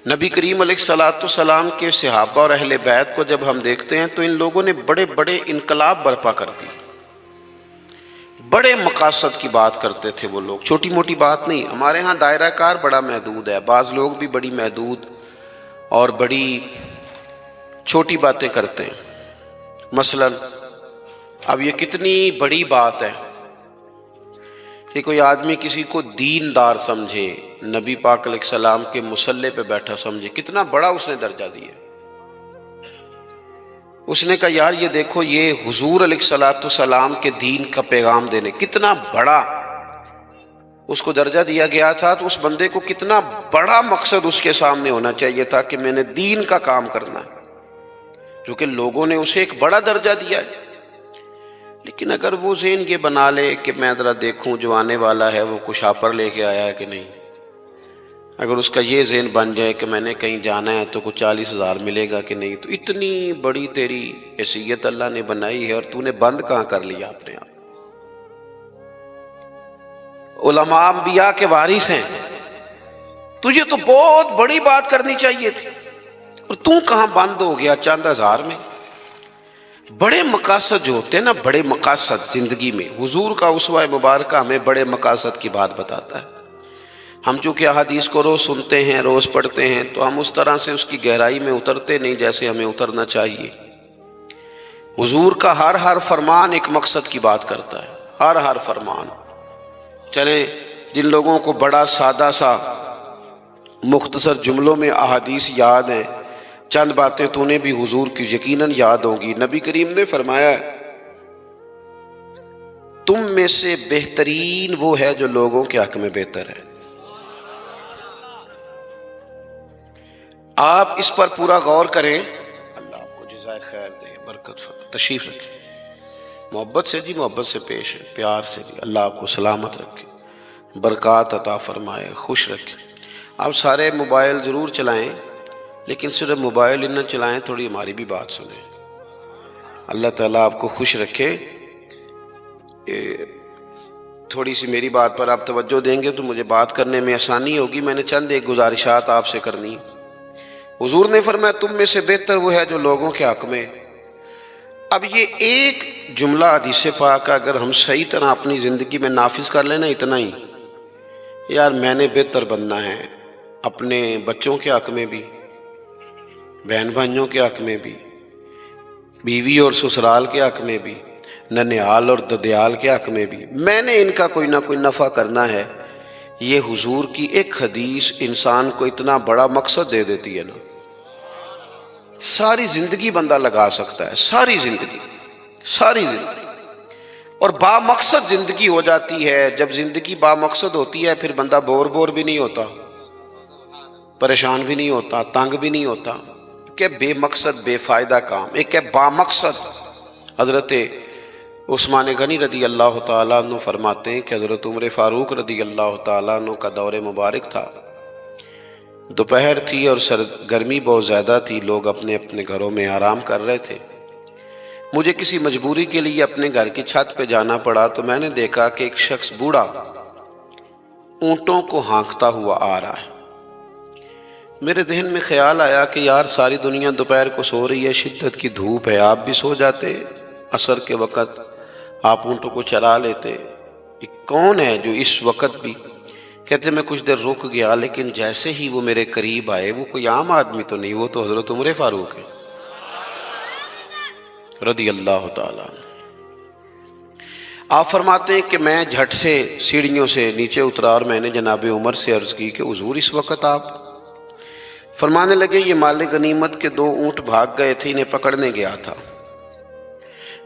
نبی کریم علیہ الصلوۃ والسلام کے صحابہ اور اہل بیت کو جب ہم دیکھتے ہیں تو ان لوگوں نے بڑے بڑے انقلاب برپا کر دی، بڑے مقاصد کی بات کرتے تھے وہ لوگ، چھوٹی موٹی بات نہیں۔ ہمارے ہاں دائرہ کار بڑا محدود ہے، بعض لوگ بھی بڑی محدود اور بڑی چھوٹی باتیں کرتے ہیں۔ مثلا اب یہ کتنی بڑی بات ہے کہ کوئی آدمی کسی کو دیندار سمجھے، نبی پاک علیہ السلام کے مصلی پہ بیٹھا سمجھے، کتنا بڑا اس نے درجہ دیا۔ اس نے کہا یار یہ دیکھو، یہ حضور علیہ الصلوۃ والسلام کے دین کا پیغام دینے، کتنا بڑا اس کو درجہ دیا گیا تھا، تو اس بندے کو کتنا بڑا مقصد اس کے سامنے ہونا چاہیے تھا کہ میں نے دین کا کام کرنا ہے، کیونکہ لوگوں نے اسے ایک بڑا درجہ دیا ہے۔ لیکن اگر وہ ذہن یہ بنا لے کہ میں ذرا دیکھوں جو آنے والا ہے وہ کچھ آپر لے کے آیا ہے کہ نہیں، اگر اس کا یہ ذہن بن جائے کہ میں نے کہیں جانا ہے تو کچھ 40,000 ملے گا کہ نہیں، تو اتنی بڑی تیری حیثیت اللہ نے بنائی ہے اور تو نے بند کہاں کر لیا اپنے آپ۔ علماء انبیاء کے وارث ہیں، تجھے تو بہت بڑی بات کرنی چاہیے تھی اور تو کہاں بند ہو گیا چند ہزار میں۔ بڑے مقاصد جو ہوتے ہیں نا، بڑے مقاصد زندگی میں، حضور کا اسوہ مبارکہ ہمیں بڑے مقاصد کی بات بتاتا ہے۔ ہم چونکہ احادیث کو روز سنتے ہیں، روز پڑھتے ہیں، تو ہم اس طرح سے اس کی گہرائی میں اترتے نہیں جیسے ہمیں اترنا چاہیے۔ حضور کا ہر فرمان ایک مقصد کی بات کرتا ہے، ہر فرمان۔ چلیں جن لوگوں کو بڑا سادہ سا مختصر جملوں میں احادیث یاد ہیں، چند باتیں تو نے بھی حضور کی یقیناً یاد ہوں گی۔ نبی کریم نے فرمایا تم میں سے بہترین وہ ہے جو لوگوں کے حق میں بہتر ہے۔ آپ اس پر پورا غور کریں، اللہ آپ کو جزائے خیر دے، برکت فرمائے۔ تشریف رکھیں، محبت سے جی، محبت سے پیش ہے، پیار سے جی۔ اللہ آپ کو سلامت رکھے، برکات عطا فرمائے، خوش رکھے۔ آپ سارے موبائل ضرور چلائیں، لیکن صرف موبائل ہی نہ چلائیں، تھوڑی ہماری بھی بات سنیں۔ اللہ تعالیٰ آپ کو خوش رکھے۔ تھوڑی سی میری بات پر آپ توجہ دیں گے تو مجھے بات کرنے میں آسانی ہوگی۔ میں نے چند ایک گزارشات آپ سے کرنی۔ حضور نے فرمایا تم میں سے بہتر وہ ہے جو لوگوں کے حق میں۔ اب یہ ایک جملہ حدیث پاک اگر ہم صحیح طرح اپنی زندگی میں نافذ کر لینا، اتنا ہی، یار میں نے بہتر بننا ہے اپنے بچوں کے حق میں بھی، بہن بھائیوں کے حق میں بھی، بیوی اور سسرال کے حق میں بھی، ننیال اور ددیال کے حق میں بھی، میں نے ان کا کوئی نہ کوئی نفع کرنا ہے۔ یہ حضور کی ایک حدیث انسان کو اتنا بڑا مقصد دے دیتی ہے نا، ساری زندگی بندہ لگا سکتا ہے، ساری زندگی اور با مقصد زندگی ہو جاتی ہے۔ جب زندگی با مقصد ہوتی ہے پھر بندہ بور بھی نہیں ہوتا، پریشان بھی نہیں ہوتا، تنگ بھی نہیں ہوتا۔ کہ بے مقصد بے فائدہ کام، ایک ہے با مقصد۔ حضرت عثمان غنی رضی اللہ تعالیٰ عنہ فرماتے ہیں کہ حضرت عمر فاروق رضی اللہ تعالیٰ عنہ کا دور مبارک تھا، دوپہر تھی اور گرمی بہت زیادہ تھی، لوگ اپنے اپنے گھروں میں آرام کر رہے تھے۔ مجھے کسی مجبوری کے لیے اپنے گھر کی چھت پہ جانا پڑا تو میں نے دیکھا کہ ایک شخص بوڑھا اونٹوں کو ہانکتا ہوا آ رہا ہے۔ میرے ذہن میں خیال آیا کہ یار ساری دنیا دوپہر کو سو رہی ہے، شدت کی دھوپ ہے، آپ بھی سو جاتے، عصر کے وقت آپ اونٹوں کو چلا لیتے۔ یہ کون ہے جو اس وقت بھی؟ کہتے میں کچھ دیر رک گیا، لیکن جیسے ہی وہ میرے قریب آئے، وہ کوئی عام آدمی تو نہیں، وہ تو حضرت عمر فاروق ہے رضی اللہ تعالیٰ عنہ۔ آپ فرماتے ہیں کہ میں جھٹ سے سیڑھیوں سے نیچے اترا اور میں نے جناب عمر سے عرض کی کہ حضور اس وقت آپ؟ فرمانے لگے یہ مال غنیمت کے 2 اونٹ بھاگ گئے تھے، انہیں پکڑنے گیا تھا۔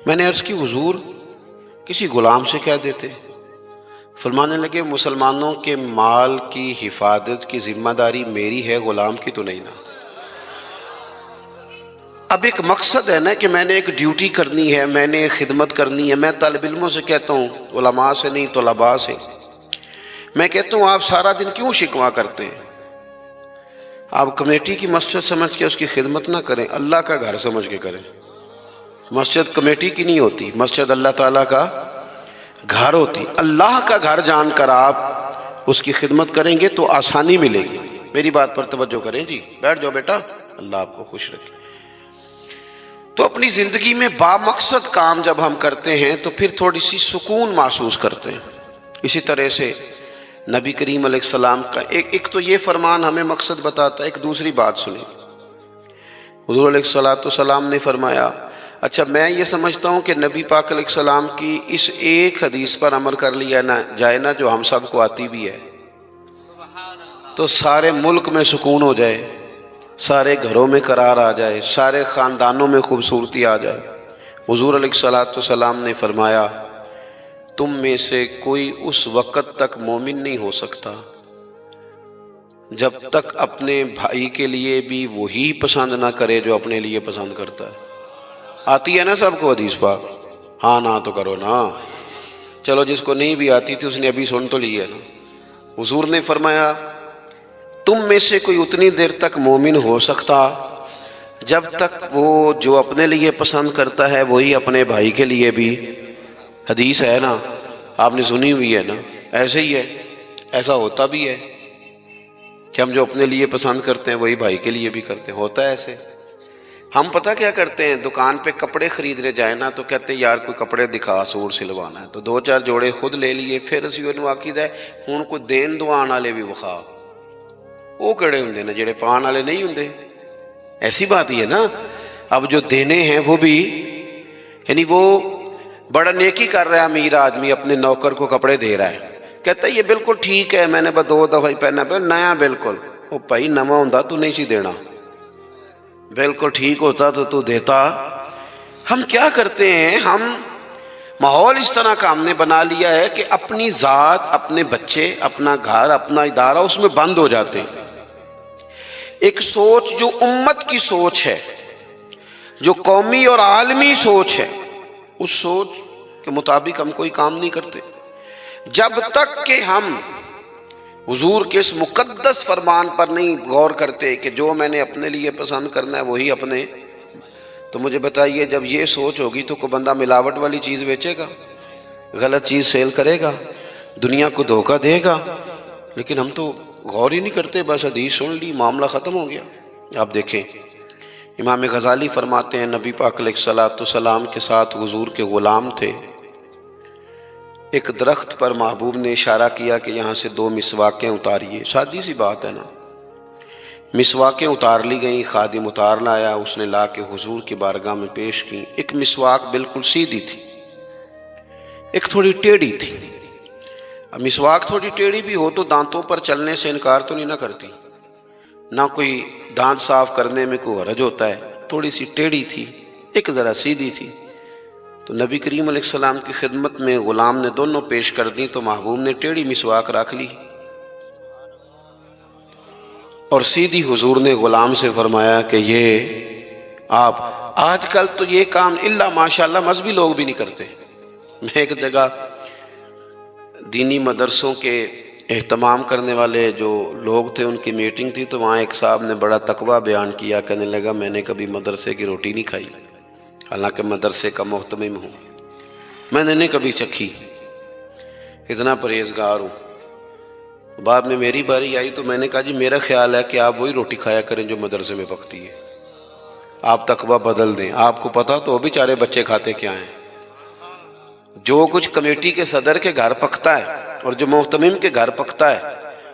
میں نے عرض کی حضور کسی غلام سے کہہ دیتے۔ فرمانے لگے مسلمانوں کے مال کی حفاظت کی ذمہ داری میری ہے، غلام کی تو نہیں نا۔ اب ایک مقصد ہے نا کہ میں نے ایک ڈیوٹی کرنی ہے، میں نے خدمت کرنی ہے۔ میں طالب علموں سے کہتا ہوں، علماء سے نہیں، طلباء سے میں کہتا ہوں آپ سارا دن کیوں شکوہ کرتے ہیں؟ آپ کمیٹی کی مسجد سمجھ کے اس کی خدمت نہ کریں، اللہ کا گھر سمجھ کے کریں۔ مسجد کمیٹی کی نہیں ہوتی، مسجد اللہ تعالیٰ کا گھر ہوتی۔ اللہ کا گھر جان کر آپ اس کی خدمت کریں گے تو آسانی ملے گی۔ میری بات پر توجہ کریں جی، بیٹھ جاؤ بیٹا، اللہ آپ کو خوش رکھے۔ تو اپنی زندگی میں بامقصد کام جب ہم کرتے ہیں تو پھر تھوڑی سی سکون محسوس کرتے ہیں۔ اسی طرح سے نبی کریم علیہ السلام کا ایک تو یہ فرمان ہمیں مقصد بتاتا ہے، ایک دوسری بات سنیں۔ حضور علیہ السلام نے فرمایا، اچھا میں یہ سمجھتا ہوں کہ نبی پاک علیہ السلام کی اس ایک حدیث پر عمل کر لیا نہ جائے نا، جو ہم سب کو آتی بھی ہے، تو سارے ملک میں سکون ہو جائے، سارے گھروں میں قرار آ جائے، سارے خاندانوں میں خوبصورتی آ جائے۔ حضور علیہ السلام نے فرمایا، تم میں سے کوئی اس وقت تک مومن نہیں ہو سکتا جب تک اپنے بھائی کے لیے بھی وہی پسند نہ کرے جو اپنے لیے پسند کرتا ہے۔ آتی ہے نا سب کو حدیث پاک؟ ہاں نہ تو کرو نا، چلو جس کو نہیں بھی آتی تھی اس نے ابھی سن تو لی ہے نا۔ حضور نے فرمایا، تم میں سے کوئی اتنی دیر تک مومن ہو سکتا جب تک وہ جو اپنے لیے پسند کرتا ہے وہی اپنے بھائی کے لیے بھی، حدیث ہے نا، آپ نے سنی ہوئی ہے نا، ایسے ہی ہے، ایسا ہوتا بھی ہے کہ ہم جو اپنے لیے پسند کرتے ہیں وہی بھائی کے لیے بھی کرتے ہیں، ہوتا ہے ایسے۔ ہم پتہ کیا کرتے ہیں، دکان پہ کپڑے خریدنے جائیں نا تو کہتے ہیں یار کوئی کپڑے دکھا، سوٹ سلوانا ہے، تو دو چار جوڑے خود لے لیے، پھر اسی انہوں آکید ہے ہون کوئی دین دوان والے بھی وخا، وہ کڑے ہوں نا جڑے پان والے نہیں ہوں۔ ایسی بات ہی ہے نا، اب جو دینے ہیں وہ بھی، یعنی وہ بڑا نیکی کر رہا ہے امیر آدمی، اپنے نوکر کو کپڑے دے رہا ہے، کہتا ہے یہ بالکل ٹھیک ہے، میں نے بس 2 دفعہ ہی پہنا پہ نیا بالکل۔ وہ بھائی نواں ہوتا تو نہیں سی دینا، بالکل ٹھیک ہوتا تو دیتا۔ ہم کیا کرتے ہیں، ہم ماحول اس طرح کا ہم نے بنا لیا ہے کہ اپنی ذات، اپنے بچے، اپنا گھر، اپنا ادارہ اس میں بند ہو جاتے ہیں۔ ایک سوچ جو امت کی سوچ ہے، جو قومی اور عالمی سوچ ہے، اس سوچ کے مطابق ہم کوئی کام نہیں کرتے جب تک کہ ہم حضور کے اس مقدس فرمان پر نہیں غور کرتے کہ جو میں نے اپنے لیے پسند کرنا ہے وہی اپنے۔ تو مجھے بتائیے، جب یہ سوچ ہوگی تو کوئی بندہ ملاوٹ والی چیز بیچے گا، غلط چیز سیل کرے گا، دنیا کو دھوکہ دے گا؟ لیکن ہم تو غور ہی نہیں کرتے، بس حدیث سن لی، معاملہ ختم ہو گیا۔ آپ دیکھیں، امام غزالی فرماتے ہیں، نبی پاک علیہ السلام کے ساتھ حضور کے غلام تھے، ایک درخت پر محبوب نے اشارہ کیا کہ یہاں سے 2 مسواکیں اتاریے، سادی سی بات ہے نا، مسواکیں اتار لی گئیں، خادم اتار لایا، اس نے لا کے حضور کی بارگاہ میں پیش کی۔ ایک مسواک بالکل سیدھی تھی، ایک تھوڑی ٹیڑھی تھی۔ اب مسواک تھوڑی ٹیڑھی بھی ہو تو دانتوں پر چلنے سے انکار تو نہیں نہ کرتی، نہ کوئی دانت صاف کرنے میں کوئی حرج ہوتا ہے، تھوڑی سی ٹیڑھی تھی، ایک ذرا سیدھی تھی۔ تو نبی کریم علیہ السلام کی خدمت میں غلام نے دونوں پیش کر دی، تو محبوب نے ٹیڑھی مسواک رکھ لی اور سیدھی حضور نے غلام سے فرمایا کہ یہ آپ، آج کل تو یہ کام الا ماشاءاللہ مذہبی لوگ بھی نہیں کرتے۔ میں ایک جگہ دینی مدرسوں کے اہتمام کرنے والے جو لوگ تھے ان کی میٹنگ تھی، تو وہاں ایک صاحب نے بڑا تقویٰ بیان کیا، کہنے لگا میں نے کبھی مدرسے کی روٹی نہیں کھائی، حالانکہ مدرسے کا محتمم ہوں، میں نے نہیں کبھی چکھی، اتنا پرہیزگار ہوں۔ بعد میں میری باری آئی تو میں نے کہا جی میرا خیال ہے کہ آپ وہی روٹی کھایا کریں جو مدرسے میں پکتی ہے، آپ تقویٰ بدل دیں۔ آپ کو پتا تو بیچارے بچے کھاتے کیا ہیں، جو کچھ کمیٹی کے صدر کے گھر پکتا ہے اور جو محتمم کے گھر پکتا ہے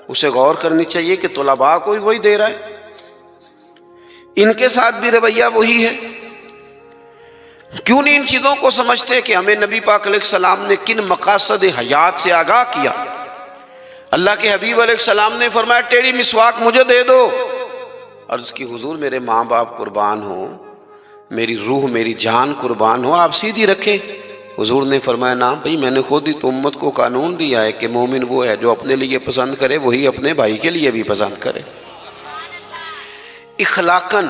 اسے غور کرنی چاہیے کہ طلباء کو وہی دے رہا ہے، ان کے ساتھ بھی رویہ وہی ہے۔ کیوں نہیں ان چیزوں کو سمجھتے کہ ہمیں نبی پاک علیہ السلام نے کن مقاصد حیات سے آگاہ کیا؟ اللہ کے حبیب علیہ السلام نے فرمایا ٹیڑھی مسواک مجھے دے دو۔ عرض کی حضور میرے ماں باپ قربان ہوں، میری روح میری جان قربان ہو، آپ سیدھی رکھیں۔ حضور نے فرمایا نا بھئی، میں نے خود ہی تو امت کو قانون دیا ہے کہ مومن وہ ہے جو اپنے لیے پسند کرے وہی اپنے بھائی کے لیے بھی پسند کرے۔ اخلاقاً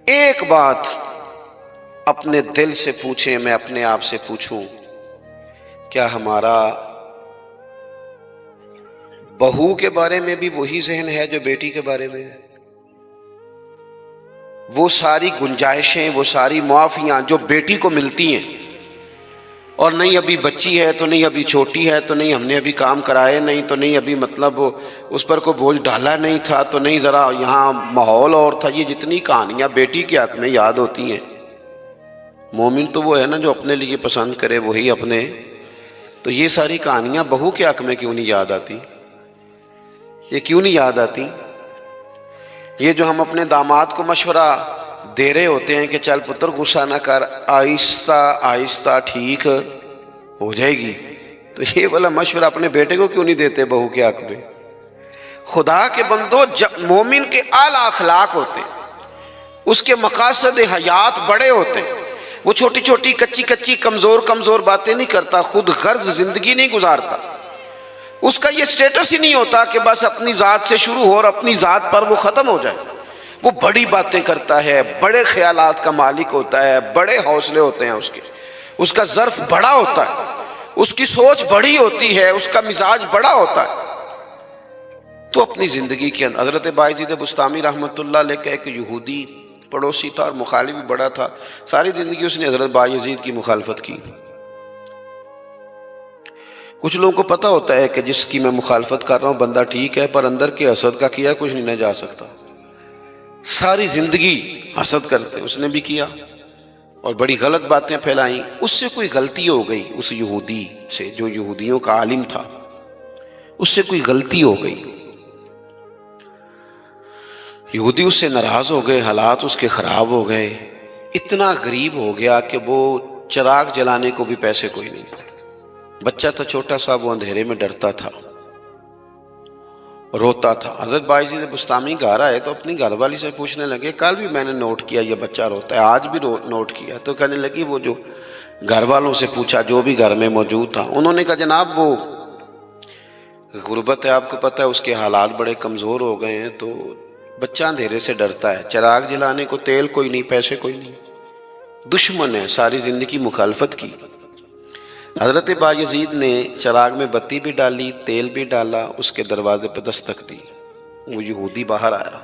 ایک بات اپنے دل سے پوچھیں، میں اپنے آپ سے پوچھوں، کیا ہمارا بہو کے بارے میں بھی وہی ذہن ہے جو بیٹی کے بارے میں ہے؟ وہ ساری گنجائشیں، وہ ساری معافیاں جو بیٹی کو ملتی ہیں اور نہیں ابھی بچی ہے تو نہیں ابھی چھوٹی ہے تو نہیں ہم نے ابھی کام کرائے نہیں تو نہیں ابھی مطلب اس پر کوئی بوجھ ڈالا نہیں تھا تو نہیں ذرا یہاں ماحول اور تھا. یہ جتنی کہانیاں بیٹی کے حق میں یاد ہوتی ہیں. مومن تو وہ ہے نا جو اپنے لیے پسند کرے وہی اپنے. تو یہ ساری کہانیاں بہو کے حق میں کیوں نہیں یاد آتی؟ یہ کیوں نہیں یاد آتی؟ یہ جو ہم اپنے داماد کو مشورہ دے رہے ہوتے ہیں کہ چل پتر غصہ نہ کر، آہستہ آہستہ ٹھیک ہو جائے گی، تو یہ والا مشورہ اپنے بیٹے کو کیوں نہیں دیتے بہو کے حق میں؟ خدا کے بندو، جب مومن کے اعلیٰ اخلاق ہوتے ہیں، اس کے مقاصد حیات بڑے ہوتے ہیں، وہ چھوٹی چھوٹی کچی کچی کمزور باتیں نہیں کرتا، خود غرض زندگی نہیں گزارتا. اس کا یہ سٹیٹس ہی نہیں ہوتا کہ بس اپنی ذات سے شروع ہو اور اپنی ذات پر وہ ختم ہو جائے. وہ بڑی باتیں کرتا ہے، بڑے خیالات کا مالک ہوتا ہے، بڑے حوصلے ہوتے ہیں اس کا ظرف بڑا ہوتا ہے، اس کی سوچ بڑی ہوتی ہے، اس کا مزاج بڑا ہوتا ہے. تو اپنی زندگی کے اندر حضرت بایزید بسطامی رحمۃ اللہ علیہ کا ایک یہودی پڑوسی تھا اور مخالف بھی بڑا تھا. ساری زندگی اس نے حضرت بایزید کی مخالفت کی. کچھ لوگوں کو پتہ ہوتا ہے کہ جس کی میں مخالفت کر رہا ہوں بندہ ٹھیک ہے، پر اندر کے حسد کا کیا کچھ نہیں نہ جا سکتا. ساری زندگی حسد کرتے، اس نے بھی کیا اور بڑی غلط باتیں پھیلائیں. اس سے کوئی غلطی ہو گئی، اس یہودی سے جو یہودیوں کا عالم تھا، اس سے کوئی غلطی ہو گئی. یہودی اس سے ناراض ہو گئے، حالات اس کے خراب ہو گئے. اتنا غریب ہو گیا کہ وہ چراغ جلانے کو بھی پیسے کوئی نہیں. بچہ تھا چھوٹا سا، وہ اندھیرے میں ڈرتا تھا، روتا تھا. حضرت بایزید بسطامی گھر آئے تو اپنی گھر والی سے پوچھنے لگے، کل بھی میں نے نوٹ کیا یہ بچہ روتا ہے، آج بھی نوٹ کیا. تو کہنے لگی، وہ جو گھر والوں سے پوچھا جو بھی گھر میں موجود تھا، انہوں نے کہا جناب وہ غربت ہے، آپ کو پتہ ہے، اس کے حالات بڑے کمزور ہو گئے ہیں، تو بچہ اندھیرے سے ڈرتا ہے، چراغ جلانے کو تیل کوئی نہیں، پیسے کوئی نہیں، دشمن ہے، ساری زندگی مخالفت کی. حضرت بایزید نے چراغ میں بتی بھی ڈالی، تیل بھی ڈالا، اس کے دروازے پہ دستک دی. وہ یہودی باہر آیا،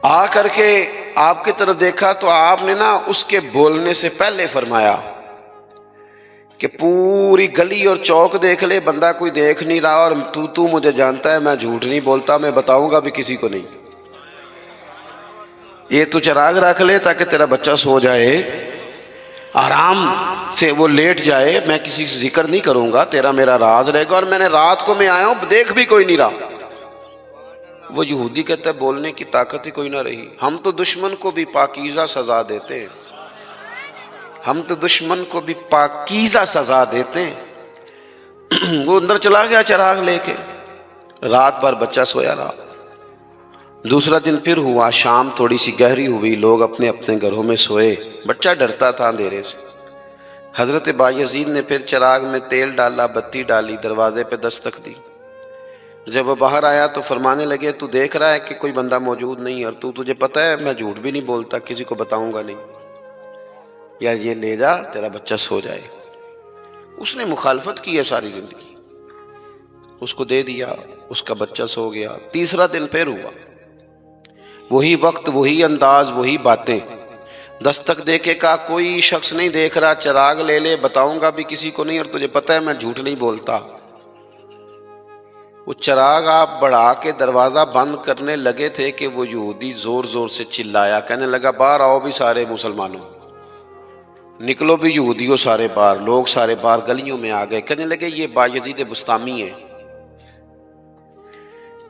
آ کر کے آپ کی طرف دیکھا تو آپ نے نا اس کے بولنے سے پہلے فرمایا کہ پوری گلی اور چوک دیکھ لے، بندہ کوئی دیکھ نہیں رہا، اور تو مجھے جانتا ہے میں جھوٹ نہیں بولتا، میں بتاؤں گا بھی کسی کو نہیں. یہ تو چراغ رکھ لے تاکہ تیرا بچہ سو جائے، آرام سے وہ لیٹ جائے، میں کسی سے ذکر نہیں کروں گا، تیرا میرا راز رہے گا. اور میں نے رات کو میں آیا ہوں، دیکھ بھی کوئی نہیں رہا. وہ یہودی کہتا ہے بولنے کی طاقت ہی کوئی نہ رہی. ہم تو دشمن کو بھی پاکیزہ سزا دیتے ہیں، ہم تو دشمن کو بھی پاکیزہ سزا دیتے ہیں. وہ اندر چلا گیا چراغ لے کے، رات بھر بچہ سویا رہا. دوسرا دن پھر ہوا، شام تھوڑی سی گہری ہوئی، لوگ اپنے اپنے گھروں میں سوئے، بچہ ڈرتا تھا اندھیرے سے. حضرت بایزید نے پھر چراغ میں تیل ڈالا، بتی ڈالی، دروازے پہ دستک دی. جب وہ باہر آیا تو فرمانے لگے، تو دیکھ رہا ہے کہ کوئی بندہ موجود نہیں، اور تجھے پتہ ہے میں جھوٹ بھی نہیں بولتا، کسی کو بتاؤں گا نہیں، یا یہ لے جا تیرا بچہ سو جائے. اس نے مخالفت کی ہے ساری زندگی، اس کو دے دیا، اس کا بچہ سو گیا. تیسرا دن پھر ہوا، وہی وقت، وہی انداز، وہی باتیں. دستک دے کے کہا کوئی شخص نہیں دیکھ رہا، چراغ لے لے، بتاؤں گا بھی کسی کو نہیں، اور تجھے پتہ ہے میں جھوٹ نہیں بولتا. وہ چراغ آپ بڑھا کے دروازہ بند کرنے لگے تھے کہ وہ یہودی زور زور سے چلایا، کہنے لگا باہر آؤ بھی سارے مسلمانوں، نکلو بھی یہودیوں سارے باہر. لوگ سارے باہر گلیوں میں آ گئے، کہنے لگے یہ بایزید بسطامی ہے،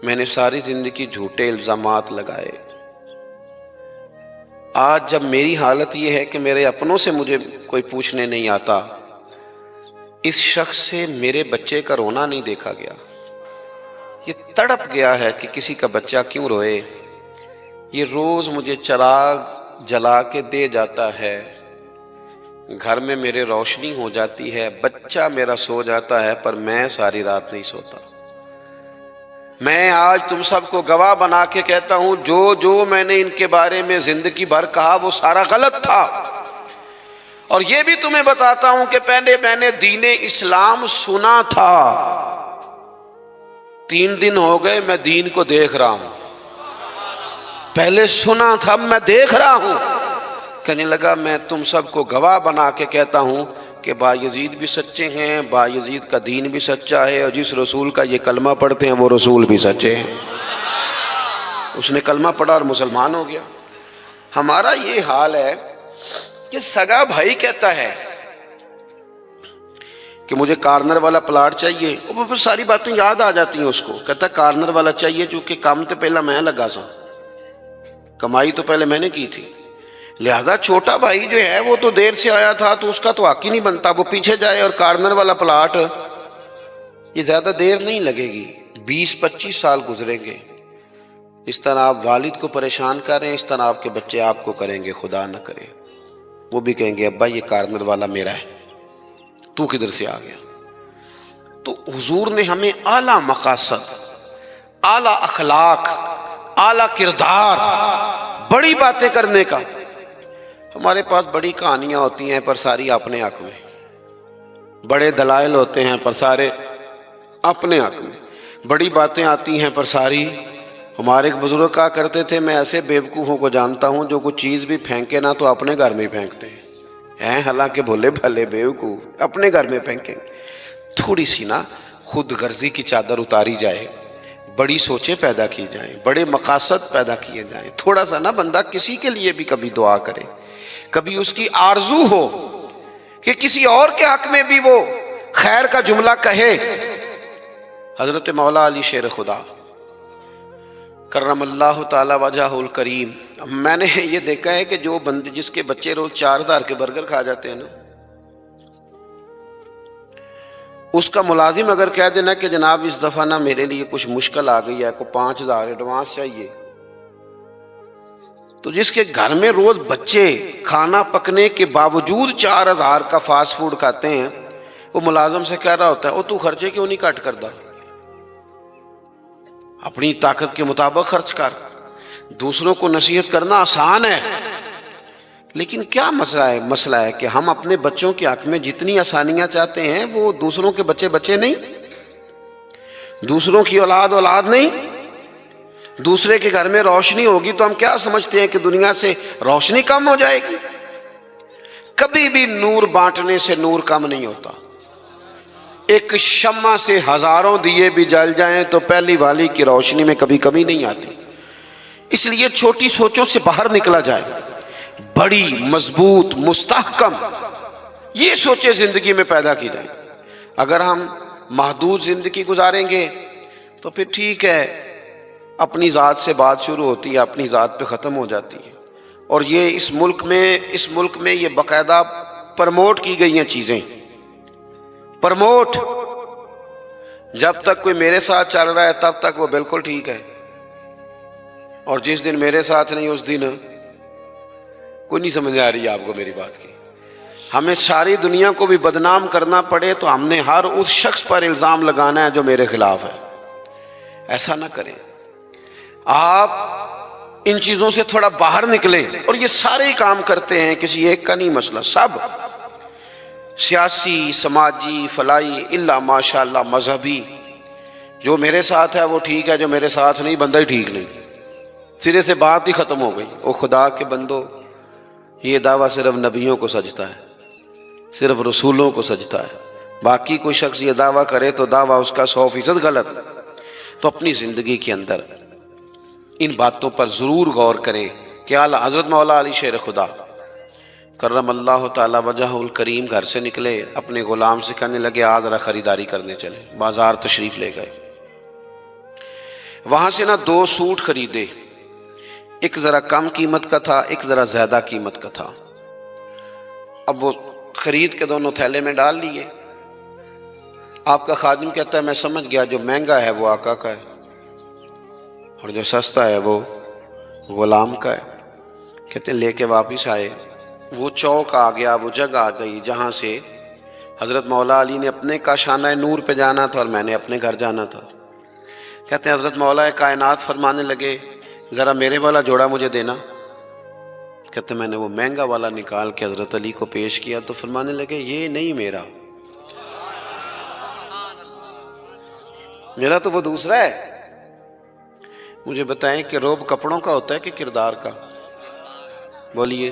میں نے ساری زندگی جھوٹے الزامات لگائے، آج جب میری حالت یہ ہے کہ میرے اپنوں سے مجھے کوئی پوچھنے نہیں آتا، اس شخص سے میرے بچے کا رونا نہیں دیکھا گیا. یہ تڑپ گیا ہے کہ کسی کا بچہ کیوں روئے. یہ روز مجھے چراغ جلا کے دے جاتا ہے، گھر میں میرے روشنی ہو جاتی ہے، بچہ میرا سو جاتا ہے، پر میں ساری رات نہیں سوتا. میں آج تم سب کو گواہ بنا کے کہتا ہوں، جو میں نے ان کے بارے میں زندگی بھر کہا وہ سارا غلط تھا. اور یہ بھی تمہیں بتاتا ہوں کہ پہلے میں نے دین اسلام سنا تھا، 3 دن ہو گئے میں دین کو دیکھ رہا ہوں. پہلے سنا تھا، میں دیکھ رہا ہوں کہنے لگا میں تم سب کو گواہ بنا کے کہتا ہوں کہ بایزید بھی سچے ہیں، بایزید کا دین بھی سچا ہے، اور جس رسول کا یہ کلمہ پڑھتے ہیں وہ رسول بھی سچے ہیں۔ اس نے کلمہ پڑھا اور مسلمان ہو گیا۔ ہمارا یہ حال ہے کہ سگا بھائی کہتا ہے کہ مجھے کارنر والا پلاٹ چاہیے، وہ پھر ساری باتیں یاد آ جاتی ہیں اس کو، کہتا ہے کارنر والا چاہیے چونکہ کام تو پہلا میں لگا سا، کمائی تو پہلے میں نے کی تھی، لہذا چھوٹا بھائی جو ہے وہ تو دیر سے آیا تھا تو اس کا تو حق ہی نہیں بنتا، وہ پیچھے جائے اور کارنر والا پلاٹ، یہ زیادہ دیر نہیں لگے گی، 20-25 سال گزریں گے۔ اس طرح آپ والد کو پریشان کریں، اس طرح آپ کے بچے آپ کو کریں گے، خدا نہ کرے وہ بھی کہیں گے ابا یہ کارنر والا میرا ہے، تو کدھر سے آ گیا۔ تو حضور نے ہمیں اعلیٰ مقاصد، اعلیٰ اخلاق، اعلیٰ کردار، بڑی باتیں کرنے کا۔ ہمارے پاس بڑی کہانیاں ہوتی ہیں پر ساری اپنے حق میں، بڑے دلائل ہوتے ہیں پر سارے اپنے حق میں، بڑی باتیں آتی ہیں پر ساری۔ ہمارے ایک بزرگ کہا کرتے تھے میں ایسے بیوقوفوں کو جانتا ہوں جو کوئی چیز بھی پھینکے نہ تو اپنے گھر میں ہی پھینکتے ہیں، حالانکہ بھولے بھلے بیوقوف اپنے گھر میں پھینکیں۔ تھوڑی سی نا خود غرضی کی چادر اتاری جائے، بڑی سوچیں پیدا کی جائیں، بڑے مقاصد پیدا کیے جائیں، تھوڑا سا نا بندہ کسی کے لیے بھی کبھی دعا کرے، کبھی اس کی آرزو ہو کہ کسی اور کے حق میں بھی وہ خیر کا جملہ کہے۔ حضرت مولا علی شیر خدا کرم اللہ تعالی وجہ الکریم، میں نے یہ دیکھا ہے کہ جو بندے جس کے بچے روز 4,000 کے برگر کھا جاتے ہیں نا، اس کا ملازم اگر کہہ دینا کہ جناب اس دفعہ نا میرے لیے کچھ مشکل آ گئی ہے، کو 5,000 ایڈوانس چاہیے، تو جس کے گھر میں روز بچے کھانا پکنے کے باوجود 4,000 کا فاسٹ فوڈ کھاتے ہیں، وہ ملازم سے کہہ رہا ہوتا ہے او تو خرچے کیوں نہیں کٹ کرتا، اپنی طاقت کے مطابق خرچ کر۔ دوسروں کو نصیحت کرنا آسان ہے، لیکن کیا مسئلہ ہے کہ ہم اپنے بچوں کے حق میں جتنی آسانیاں چاہتے ہیں وہ دوسروں کے بچے نہیں، دوسروں کی اولاد نہیں۔ دوسرے کے گھر میں روشنی ہوگی تو ہم کیا سمجھتے ہیں کہ دنیا سے روشنی کم ہو جائے گی؟ کبھی بھی نور بانٹنے سے نور کم نہیں ہوتا۔ ایک شمع سے ہزاروں دیے بھی جل جائیں تو پہلی والی کی روشنی میں کبھی کمی نہیں آتی۔ اس لیے چھوٹی سوچوں سے باہر نکلا جائے، بڑی مضبوط مستحکم یہ سوچیں زندگی میں پیدا کی جائیں۔ اگر ہم محدود زندگی گزاریں گے تو پھر ٹھیک ہے، اپنی ذات سے بات شروع ہوتی ہے، اپنی ذات پہ ختم ہو جاتی ہے، اور یہ اس ملک میں یہ باقاعدہ پرموٹ کی گئی ہیں چیزیں، پرموٹ، جب تک کوئی میرے ساتھ چل رہا ہے تب تک وہ بالکل ٹھیک ہے، اور جس دن میرے ساتھ نہیں اس دن کوئی نہیں سمجھ آ رہی ہے آپ کو میری بات کی۔ ہمیں ساری دنیا کو بھی بدنام کرنا پڑے تو ہم نے ہر اس شخص پر الزام لگانا ہے جو میرے خلاف ہے۔ ایسا نہ کریں، آپ ان چیزوں سے تھوڑا باہر نکلیں، اور یہ سارے ہی کام کرتے ہیں، کسی ایک کا نہیں مسئلہ، سب سیاسی، سماجی، فلاحی، الا ماشاءاللہ مذہبی، جو میرے ساتھ ہے وہ ٹھیک ہے، جو میرے ساتھ نہیں بندہ ہی ٹھیک نہیں، سرے سے بات ہی ختم ہو گئی۔ وہ خدا کے بندو، یہ دعویٰ صرف نبیوں کو سجتا ہے، صرف رسولوں کو سجتا ہے، باقی کوئی شخص یہ دعویٰ کرے تو دعویٰ اس کا 100% غلط۔ تو اپنی زندگی کے اندر ان باتوں پر ضرور غور کریں کہ اعلیٰ حضرت مولا علی شیر خدا کرم اللہ تعالی وجہ الکریم گھر سے نکلے، اپنے غلام سے کہنے لگے آج ذرا خریداری کرنے چلے، بازار تشریف لے گئے، وہاں سے 2 سوٹ خریدے، ایک ذرا کم قیمت کا تھا، ایک ذرا زیادہ قیمت کا تھا۔ اب وہ خرید کے دونوں تھیلے میں ڈال لیے۔ آپ کا خادم کہتا ہے میں سمجھ گیا جو مہنگا ہے وہ آقا کا ہے اور جو سستا ہے وہ غلام کا ہے۔ کہتے ہیں لے کے واپس آئے، وہ چوک آ گیا، وہ جگہ آ گئی جہاں سے حضرت مولا علی نے اپنے کاشانہ نور پہ جانا تھا اور میں نے اپنے گھر جانا تھا۔ کہتے ہیں حضرت مولا کائنات فرمانے لگے ذرا میرے والا جوڑا مجھے دینا۔ کہتے ہیں میں نے وہ مہنگا والا نکال کے حضرت علی کو پیش کیا تو فرمانے لگے یہ نہیں میرا تو وہ دوسرا ہے۔ مجھے بتائیں کہ روب کپڑوں کا ہوتا ہے کہ کردار کا؟ بولیے،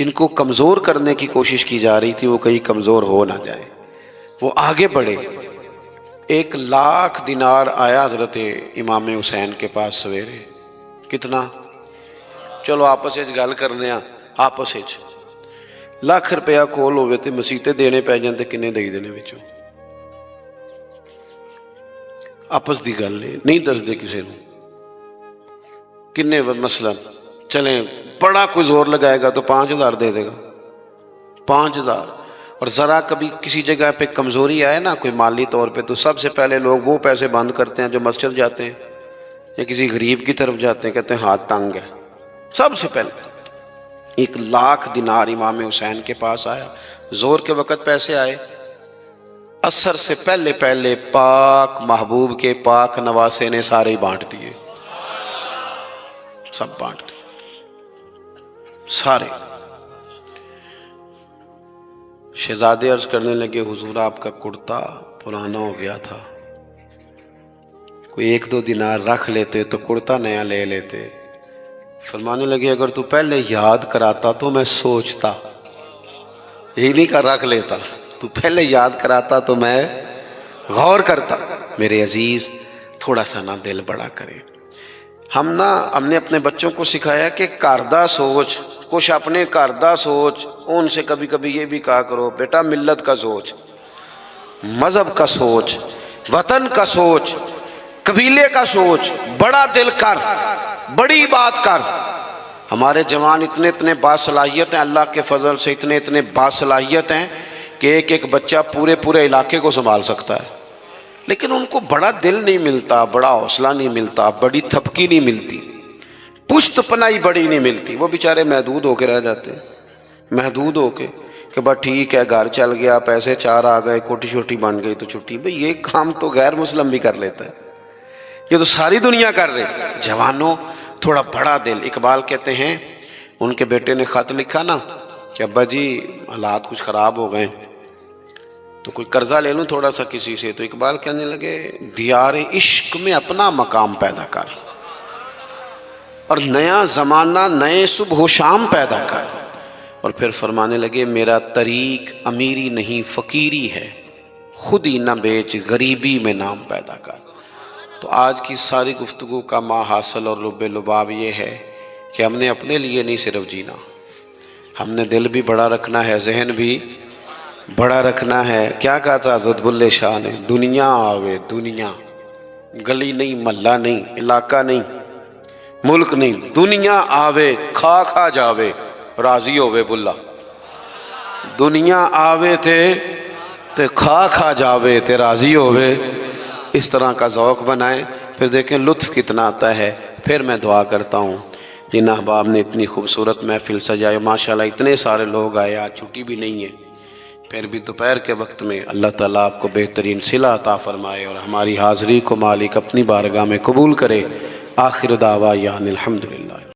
جن کو کمزور کرنے کی کوشش کی جا رہی تھی وہ کہیں کمزور ہو نہ جائے، وہ آگے بڑھے۔ 1,00,000 دینار آیا حضرت امام حسین کے پاس سویرے۔ کتنا؟ چلو آپس وچ گل کرنے ہاں، آپس وچ ₹1,00,000 کول ہوئے تے مسیتے دینے پੈ جاندے، کنے دئی دینے وچوں؟ آپس دی گل نہیں دسدے کسے نوں، کنے مثلا چلیں بڑا کوئی زور لگائے گا تو 5,000 دے دے گا، 5,000۔ اور ذرا کبھی کسی جگہ پہ کمزوری آئے نا کوئی مالی طور پہ، تو سب سے پہلے لوگ وہ پیسے بند کرتے ہیں جو مسجد جاتے ہیں یا کسی غریب کی طرف جاتے ہیں، کہتے ہیں ہاتھ تنگ ہے۔ سب سے پہلے 1,00,000 دینار امام حسین کے پاس آیا، زور کے وقت پیسے آئے، عصر سے پہلے پہلے پاک محبوب کے پاک نواسے نے سارے بانٹ دیے، سب بانٹ دیے سارے۔ شہزادے عرض کرنے لگے حضور آپ کا کرتا پرانا ہو گیا تھا، کوئی 1-2 دینار رکھ لیتے تو کرتا نیا لے لیتے۔ فرمانے لگے اگر تو پہلے یاد کراتا تو میں سوچتا، یہی نہیں کہا رکھ لیتا، تو پہلے یاد کراتا تو میں غور کرتا۔ میرے عزیز تھوڑا سا نہ دل بڑا کرے۔ ہم نے اپنے بچوں کو سکھایا کہ کردہ سوچ، کچھ اپنے کردہ سوچ، ان سے کبھی کبھی یہ بھی کہا کرو بیٹا ملت کا سوچ، مذہب کا سوچ، وطن کا سوچ، قبیلے کا سوچ، بڑا دل کر، بڑی بات کر۔ ہمارے جوان اتنے باصلاحیت ہیں، اللہ کے فضل سے اتنے باصلاحیت ہیں کہ ایک بچہ پورے علاقے کو سنبھال سکتا ہے، لیکن ان کو بڑا دل نہیں ملتا، بڑا حوصلہ نہیں ملتا، بڑی تھپکی نہیں ملتی، پشت پناہی بڑی نہیں ملتی۔ وہ بیچارے محدود ہو کے رہ جاتے ہیں، محدود ہو کے کہ بس ٹھیک ہے گھر چل گیا، پیسے 4 آ گئے، کوٹھی چھوٹی بن گئی تو چھٹی۔ بھئی یہ کام تو غیر مسلم بھی کر لیتا ہے، یہ تو ساری دنیا کر رہی۔ جوانوں تھوڑا بڑا دل۔ اقبال کہتے ہیں ان کے بیٹے نے خط لکھا نا کہ ابا جی حالات کچھ خراب ہو گئے تو کوئی قرضہ لے لوں تھوڑا سا کسی سے، تو اقبال کہنے لگے دیار عشق میں اپنا مقام پیدا کر اور نیا زمانہ نئے صبح و شام پیدا کر۔ اور پھر فرمانے لگے میرا طریق امیری نہیں فقیری ہے، خود ہی نہ بیچ غریبی میں نام پیدا کر۔ تو آج کی ساری گفتگو کا ماحصل اور لب لباب یہ ہے کہ ہم نے اپنے لیے نہیں صرف جینا، ہم نے دل بھی بڑا رکھنا ہے، ذہن بھی بڑا رکھنا ہے۔ کیا کہا تھا حضرت بلے شاہ نے؟ دنیا آوے دنیا، گلی نہیں، محلہ نہیں، علاقہ نہیں، ملک نہیں، دنیا آوے کھا جاوے راضی ہووے بلا۔ دنیا آوے تے کھا جاوے تے راضی ہووے۔ اس طرح کا ذوق بنائیں، پھر دیکھیں لطف کتنا آتا ہے۔ پھر میں دعا کرتا ہوں جن احباب نے اتنی خوبصورت محفل سجائی، ماشاءاللہ اتنے سارے لوگ آئے، آج چھٹی بھی نہیں ہے، پھر بھی دوپہر کے وقت میں اللہ تعالیٰ آپ کو بہترین صلہ عطا فرمائے اور ہماری حاضری کو مالک اپنی بارگاہ میں قبول کرے۔ آخر دعوانا الحمدللہ۔